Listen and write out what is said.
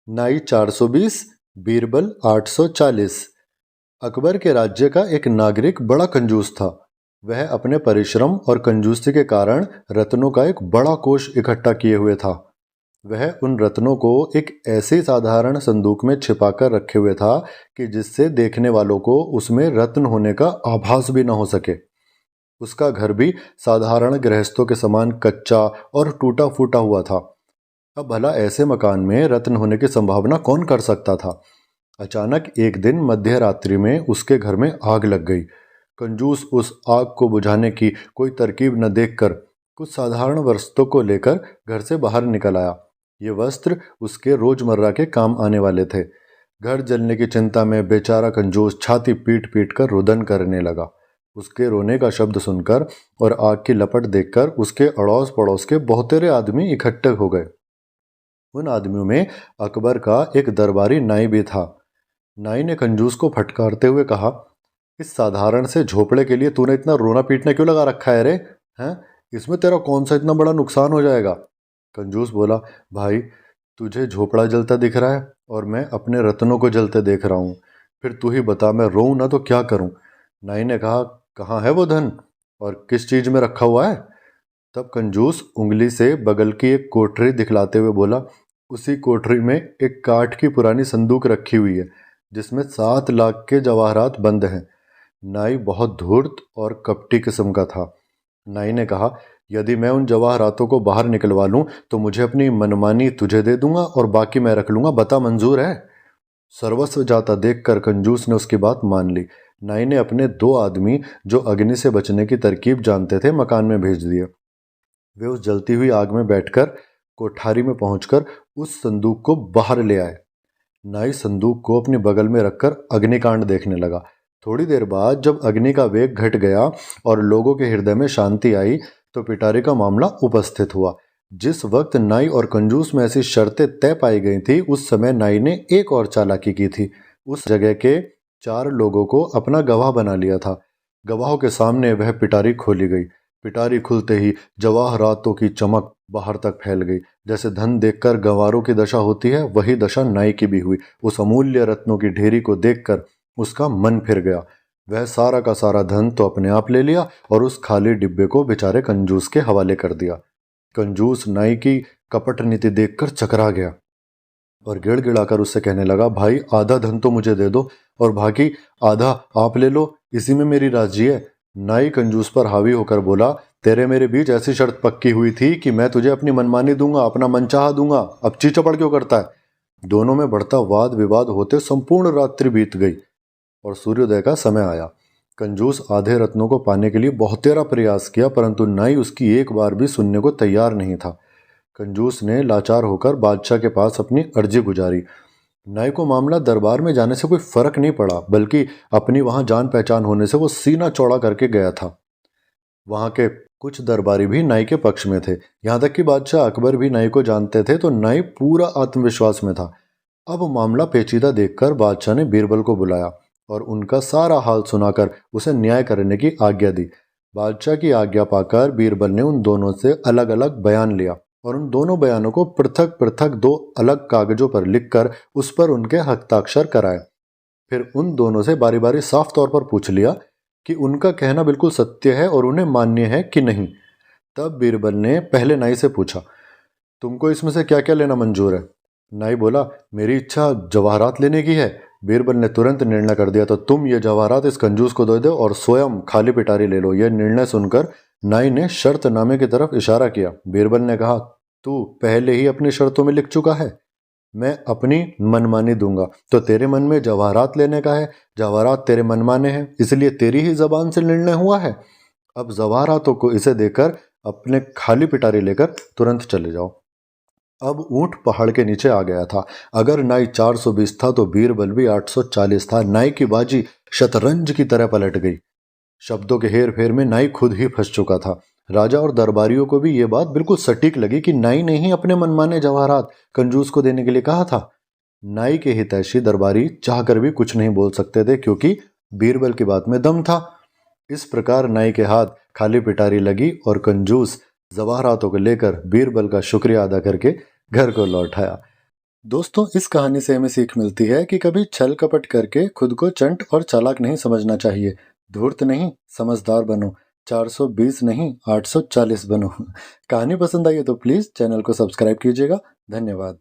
नाई 420, बीरबल 840। अकबर के राज्य का एक नागरिक बड़ा कंजूस था। वह अपने परिश्रम और कंजूसी के कारण रत्नों का एक बड़ा कोष इकट्ठा किए हुए था। वह उन रत्नों को एक ऐसे साधारण संदूक में छिपाकर रखे हुए था कि जिससे देखने वालों को उसमें रत्न होने का आभास भी न हो सके। उसका घर भी साधारण गृहस्थों के समान कच्चा और टूटा फूटा हुआ था। अब भला ऐसे मकान में रत्न होने की संभावना कौन कर सकता था। अचानक एक दिन मध्य रात्रि में उसके घर में आग लग गई। कंजूस उस आग को बुझाने की कोई तरकीब न देखकर कुछ साधारण वस्त्रों को लेकर घर से बाहर निकल आया। ये वस्त्र उसके रोजमर्रा के काम आने वाले थे। घर जलने की चिंता में बेचारा कंजूस छाती पीट पीट कर रुदन करने लगा। उसके रोने का शब्द सुनकर और आग की लपट देखकर उसके अड़ोस पड़ोस के बहुतेरे आदमी इकट्ठे हो गए। उन आदमियों में अकबर का एक दरबारी नाई भी था। नाई ने कंजूस को फटकारते हुए कहा, इस साधारण से झोपड़े के लिए तूने इतना रोना पीटना क्यों लगा रखा है रे? हैं? इसमें तेरा कौन सा इतना बड़ा नुकसान हो जाएगा? कंजूस बोला, भाई तुझे झोपड़ा जलता दिख रहा है और मैं अपने रत्नों को जलते देख रहा हूँ। फिर तू ही बता, मैं रोऊं ना तो क्या करूं? नाई ने कहा, कहाँ है वो धन और किस चीज में रखा हुआ है? तब कंजूस उंगली से बगल की एक कोठरी दिखलाते हुए बोला, उसी कोठरी में एक काठ की पुरानी संदूक रखी हुई है जिसमें 7 लाख के जवाहरात बंद हैं। नाई बहुत धूर्त और कपटी किस्म का था। नाई ने कहा, यदि मैं उन जवाहरातों को बाहर निकलवा लूं तो मुझे अपनी मनमानी तुझे दे दूंगा और बाकी मैं रख लूंगा, बता मंजूर है? सर्वस्व जाता देखकर कंजूस ने उसकी बात मान ली। नाई ने अपने 2 आदमी जो अग्नि से बचने की तरकीब जानते थे मकान में भेज दिए। वे उस जलती हुई आग में बैठकर कोठारी में पहुंचकर उस संदूक को बाहर ले आए। नाई संदूक को अपने बगल में रखकर अग्निकांड देखने लगा। थोड़ी देर बाद जब अग्नि का वेग घट गया और लोगों के हृदय में शांति आई तो पिटारे का मामला उपस्थित हुआ। जिस वक्त नाई और कंजूस में ऐसी शर्तें तय पाई गई थी उस समय नाई ने एक और चालाकी की थी। उस जगह के 4 लोगों को अपना गवाह बना लिया था। गवाहों के सामने वह पिटारी खोली गई। पिटारी खुलते ही जवाहरातों की चमक बाहर तक फैल गई। जैसे धन देखकर गंवारों की दशा होती है वही दशा नाई की भी हुई। उस अमूल्य रत्नों की ढेरी को देखकर उसका मन फिर गया। वह सारा का सारा धन तो अपने आप ले लिया और उस खाली डिब्बे को बेचारे कंजूस के हवाले कर दिया। कंजूस नाई की कपट नीति देखकर चकरा गया और गिड़गिड़ाकर उससे कहने लगा, भाई आधा धन तो मुझे दे दो और बाकी आधा आप ले लो, इसी में मेरी राजी है। नाई कंजूस पर हावी होकर बोला, तेरे मेरे बीच ऐसी शर्त पक्की हुई थी कि मैं तुझे अपनी मनमानी दूंगा, अपना मनचाहा दूंगा, अब चीचपड़ क्यों करता है? दोनों में बढ़ता वाद विवाद होते संपूर्ण रात्रि बीत गई और सूर्योदय का समय आया। कंजूस आधे रत्नों को पाने के लिए बहुत तेरा प्रयास किया परंतु नाई उसकी एक बार भी सुनने को तैयार नहीं था। कंजूस ने लाचार होकर बादशाह के पास अपनी अर्जी गुजारी। नाई को मामला दरबार में जाने से कोई फर्क नहीं पड़ा बल्कि अपनी वहां जान पहचान होने से वो सीना चौड़ा करके गया था। वहां के कुछ दरबारी भी नाई के पक्ष में थे। यहां तक कि बादशाह अकबर भी नाई को जानते थे तो नाई पूरा आत्मविश्वास में था। अब मामला पेचीदा देखकर बादशाह ने बीरबल को बुलाया और उनका सारा हाल सुनाकर उसे न्याय करने की आज्ञा दी। बादशाह की आज्ञा पाकर बीरबल ने उन दोनों से अलग अलग बयान लिया और उन दोनों बयानों को पृथक पृथक 2 अलग कागजों पर लिखकर उस पर उनके हस्ताक्षर कराए। फिर उन दोनों से बारी बारी साफ तौर पर पूछ लिया कि उनका कहना बिल्कुल सत्य है और उन्हें मान्य है कि नहीं। तब बीरबल ने पहले नाई से पूछा, तुमको इसमें से क्या क्या लेना मंजूर है? नाई बोला, मेरी इच्छा जवाहरात लेने की है। बीरबल ने तुरंत निर्णय कर दिया, तो तुम ये जवाहरात इस कंजूस को दे दो और स्वयं खाली पिटारी ले लो। यह निर्णय सुनकर नाई ने शर्तनामे की तरफ इशारा किया। बीरबल ने कहा, तू पहले ही अपनी शर्तों में लिख चुका है, मैं अपनी मनमानी दूंगा। तो तेरे मन में जवाहरात लेने का है, जवाहरात तेरे मनमाने हैं, इसलिए तेरी ही जबान से निर्णय हुआ है। अब जवाहरातों को इसे देकर अपने खाली पिटारी लेकर तुरंत चले जाओ। अब ऊंट पहाड़ के नीचे आ गया था। अगर नाई 420 था तो बीरबल भी 840 था। नाई की बाजी शतरंज की तरह पलट गई। शब्दों के हेर फेर में नाई खुद ही फंस चुका था। राजा और दरबारियों को भी यह बात बिल्कुल सटीक लगी कि नाई ने ही अपने मनमाने जवाहरात कंजूस को देने के लिए कहा था। नाई के हितैषी दरबारी चाहकर भी कुछ नहीं बोल सकते थे क्योंकि बीरबल की बात में दम था। इस प्रकार नाई के हाथ खाली पिटारी लगी और कंजूस जवाहरातों को लेकर बीरबल का शुक्रिया अदा करके घर को लौट आया। दोस्तों, इस कहानी से हमें सीख मिलती है कि कभी छल कपट करके खुद को चंट और चालाक नहीं समझना चाहिए। धूर्त नहीं, समझदार बनो। 420 नहीं, 840 बनो। कहानी पसंद आई है तो प्लीज़ चैनल को सब्सक्राइब कीजिएगा। धन्यवाद।